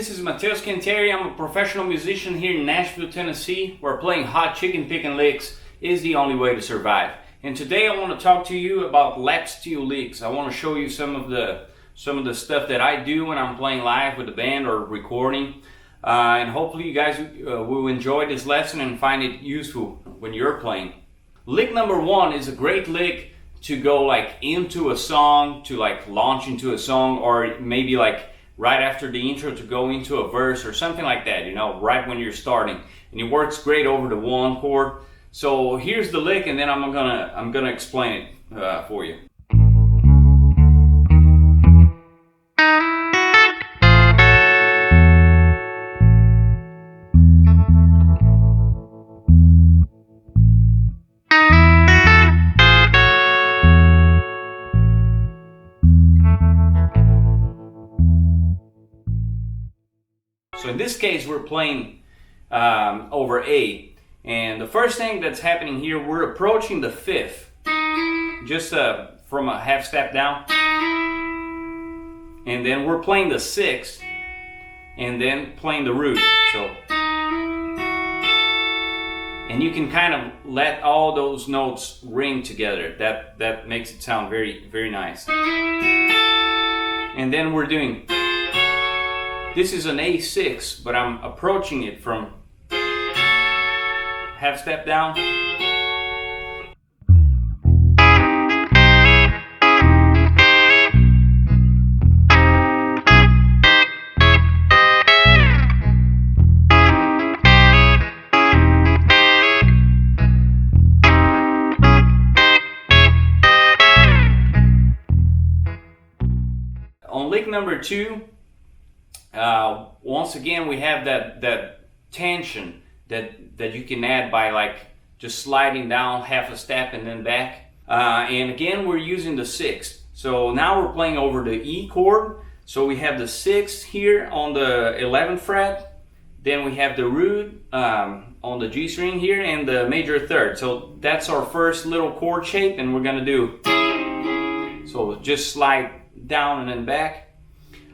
this is Mateus Canteri. I'm a professional musician here in Nashville, Tennessee, where playing hot chicken picking licks is the only way to survive. And today I want to talk to you about lap steel licks. I want to show you some of the stuff that I do when I'm playing live with the band or recording. And hopefully you guys will enjoy this lesson and find it useful when you're playing. Lick number one is a great lick to go like into a song, to like launch into a song, or maybe like right after the intro to go into a verse or something like that, you know, right when you're starting. And it works great over the one chord. So here's the lick, and then I'm gonna explain it for you. So in this case, we're playing over A. And the first thing that's happening here, we're approaching the fifth, just from a half step down. And then we're playing the sixth, and then playing the root. So, and you can kind of let all those notes ring together. That makes it sound very, very nice. And then we're doing, this is an A6, but I'm approaching it from half step down. On lick number two, once again we have that tension that you can add by like just sliding down half a step and then back. And again, we're using the sixth. So now we're playing over the E chord. So we have the sixth here on the 11th fret. Then we have the root on the G string here and the major third. So that's our first little chord shape, and we're gonna do, so just slide down and then back.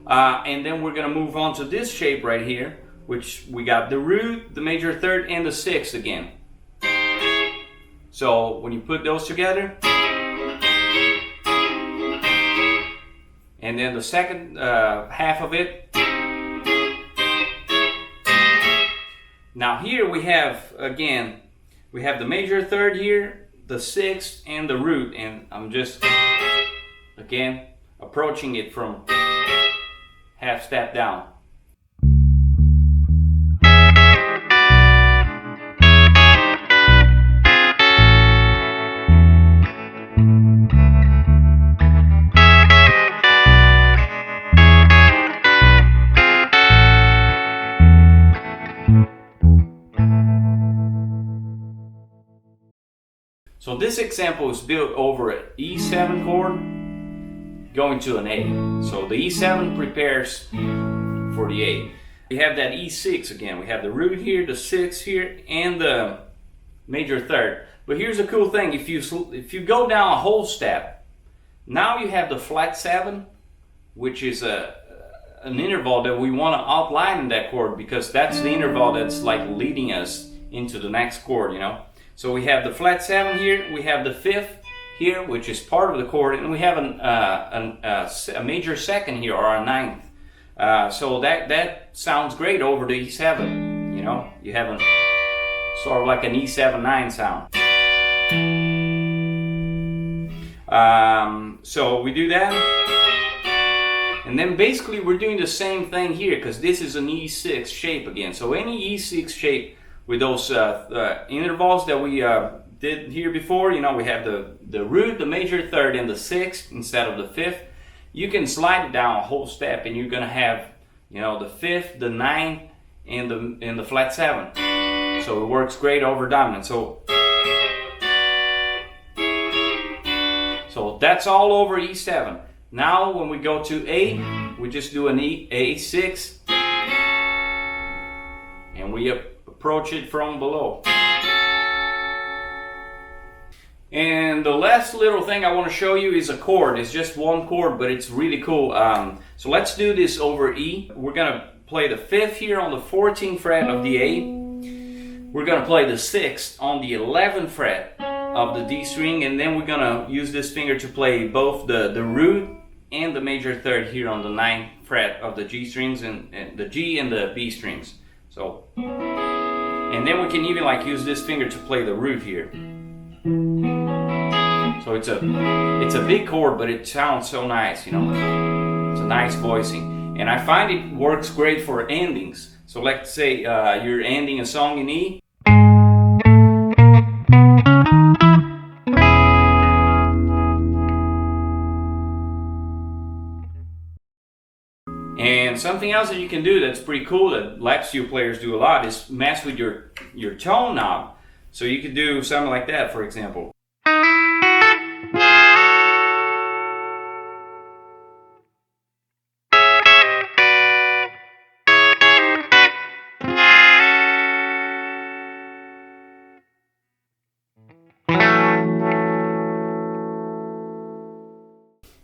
And then we're gonna move on to this shape right here, which we got the root, the major third, and the sixth again. So when you put those together, and then the second half of it. Now here we have, again, we have the major third here, the sixth, and the root, and I'm just, again, approaching it from half step down. So this example is built over an E7 chord going to an A. So the E7 prepares for the A. We have that E6 again. We have the root here, the sixth here, and the major third. But here's a cool thing. If you go down a whole step, now you have the flat 7, which is an interval that we want to outline in that chord, because that's the interval that's like leading us into the next chord, you know. So we have the flat 7 here, we have the fifth here, which is part of the chord, and we have a major second here, or a ninth. So that sounds great over the E7, you know. You have sort of like an E7-9 sound. So we do that, and then basically we're doing the same thing here, because this is an E6 shape again. So any E6 shape with those intervals that we did here before, you know, we have the root, the major third, and the sixth instead of the fifth. You can slide it down a whole step, and you're gonna have, you know, the fifth, the ninth, and the flat 7. So it works great over dominant. So that's all over E7. Now when we go to A, we just do an A6, and we approach it from below. And the last little thing I want to show you is a chord. It's just one chord, but it's really cool. So let's do this over E. We're gonna play the 5th here on the 14th fret of the A. We're going to play the 6th on the 11th fret of the D string, and then we're going to use this finger to play both the root and the major third here on the 9th fret of the G strings and the G and the B strings. So, and then we can even like use this finger to play the root here. So it's a big chord, but it sounds so nice, you know. It's a nice voicing, and I find it works great for endings. So let's say you're ending a song in E. And something else that you can do that's pretty cool that lap steel players do a lot is mess with your tone knob. So you could do something like that, for example.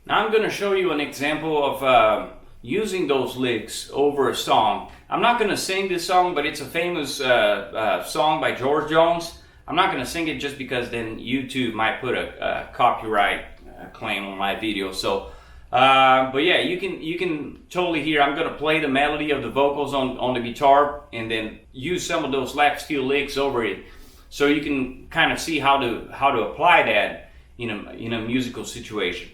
Now I'm going to show you an example of using those licks over a song. I'm not going to sing this song, but it's a famous song by George Jones. I'm not going to sing it just because then YouTube might put a copyright claim on my video. So, but yeah, you can totally hear. I'm going to play the melody of the vocals on the guitar and then use some of those lap steel licks over it, so you can kind of see how to apply that in a musical situation.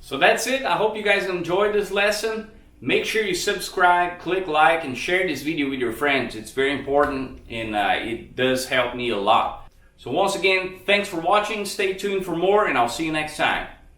So that's it. I hope you guys enjoyed this lesson. Make sure you subscribe, click like, and share this video with your friends. It's very important, and it does help me a lot. So once again, thanks for watching. Stay tuned for more, and I'll see you next time.